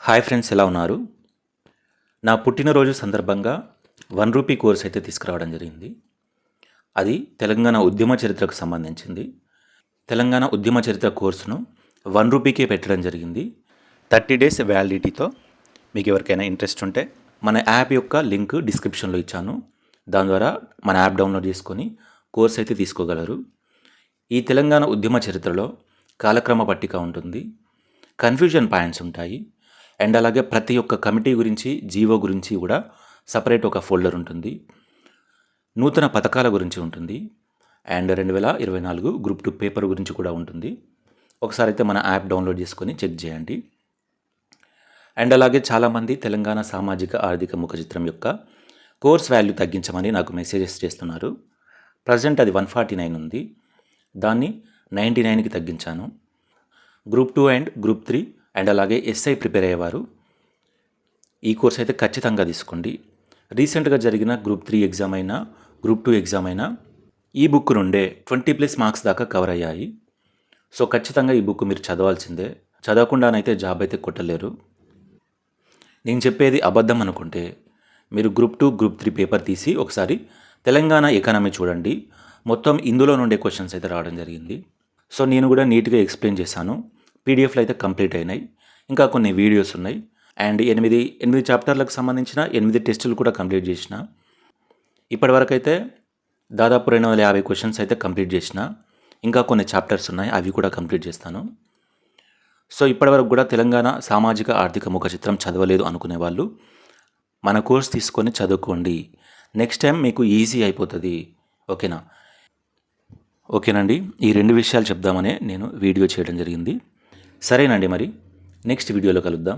Hi friends, ఎలా ఉన్నారు? నా పుట్టినరోజు సందర్భంగా 1 రూపీ కోర్స్ అయితే తీసుకురావడం జరిగింది. అది తెలంగాణ ఉద్యమ చరిత్రకు సంబంధించింది. తెలంగాణ ఉద్యమ చరిత్ర కోర్సును 1 రూపీకే పెట్టడం జరిగింది. 30 డేస్ వ్యాలిడిటీతో. మీకు ఎవరికైనా ఇంట్రెస్ట్ ఉంటే మన యాప్ యొక్క లింక్ డిస్క్రిప్షన్లో ఇచ్చాను. దాని ద్వారా మన యాప్ డౌన్లోడ్ చేసుకొని కోర్స్ అయితే తీసుకోగలరు. ఈ తెలంగాణ ఉద్యమ చరిత్రలో కాలక్రమ పట్టిక ఉంటుంది, కన్ఫ్యూజన్ పాయింట్స్ ఉంటాయి, అండ్ అలాగే ప్రతి ఒక్క కమిటీ గురించి, జీవో గురించి కూడా సపరేట్ ఒక ఫోల్డర్ ఉంటుంది. నూతన పథకాల గురించి ఉంటుంది, అండ్ 2024 గ్రూప్ 2 పేపర్ గురించి కూడా ఉంటుంది. ఒకసారి అయితే మన యాప్ డౌన్లోడ్ చేసుకొని చెక్ చేయండి. అండ్ అలాగే చాలామంది తెలంగాణ సామాజిక ఆర్థిక ముఖ చిత్రం యొక్క కోర్స్ వాల్యూ తగ్గించమని నాకు మెసేజెస్ చేస్తున్నారు. ప్రజెంట్ అది 149 ఉంది, దాన్ని 99కి తగ్గించాను. గ్రూప్ 2 అండ్ గ్రూప్ 3 అండ్ అలాగే ఎస్ఐ ప్రిపేర్ అయ్యేవారు ఈ కోర్స్ అయితే ఖచ్చితంగా తీసుకోండి. రీసెంట్గా జరిగిన గ్రూప్ 3 ఎగ్జామ్ అయినా, గ్రూప్ 2 ఎగ్జామ్ అయినా ఈ బుక్ నుండే 20+ మార్క్స్ దాకా కవర్ అయ్యాయి. సో ఖచ్చితంగా ఈ బుక్ మీరు చదవాల్సిందే. చదవకుండానైతే జాబ్ అయితే కొట్టలేరు. నేను చెప్పేది అబద్ధం అనుకుంటే మీరు గ్రూప్ 2, గ్రూప్ 3 పేపర్ తీసి ఒకసారి తెలంగాణ ఎకానమీ చూడండి. మొత్తం ఇందులో నుండే క్వశ్చన్స్ అయితే రావడం జరిగింది. సో నేను కూడా నీట్గా ఎక్స్ప్లెయిన్ చేశాను. పీడిఎఫ్లు అయితే కంప్లీట్ అయినాయి, ఇంకా కొన్ని వీడియోస్ ఉన్నాయి. అండ్ 8 చాప్టర్లకు సంబంధించిన 8 టెస్టులు కూడా కంప్లీట్ చేసిన. ఇప్పటివరకు అయితే దాదాపు 250 క్వశ్చన్స్ అయితే కంప్లీట్ చేసిన. ఇంకా కొన్ని చాప్టర్స్ ఉన్నాయి, అవి కూడా కంప్లీట్ చేస్తాను. సో ఇప్పటివరకు కూడా తెలంగాణ సామాజిక ఆర్థిక ముఖ చిత్రం చదవలేదు అనుకునే వాళ్ళు మన కోర్స్ తీసుకొని చదువుకోండి. నెక్స్ట్ టైం మీకు ఈజీ అయిపోతుంది. ఓకేనండి. ఈ 2 విషయాలు చెప్దామనే నేను వీడియో చేయడం జరిగింది. సరేనండి, మరి నెక్స్ట్ వీడియోలో కలుద్దాం.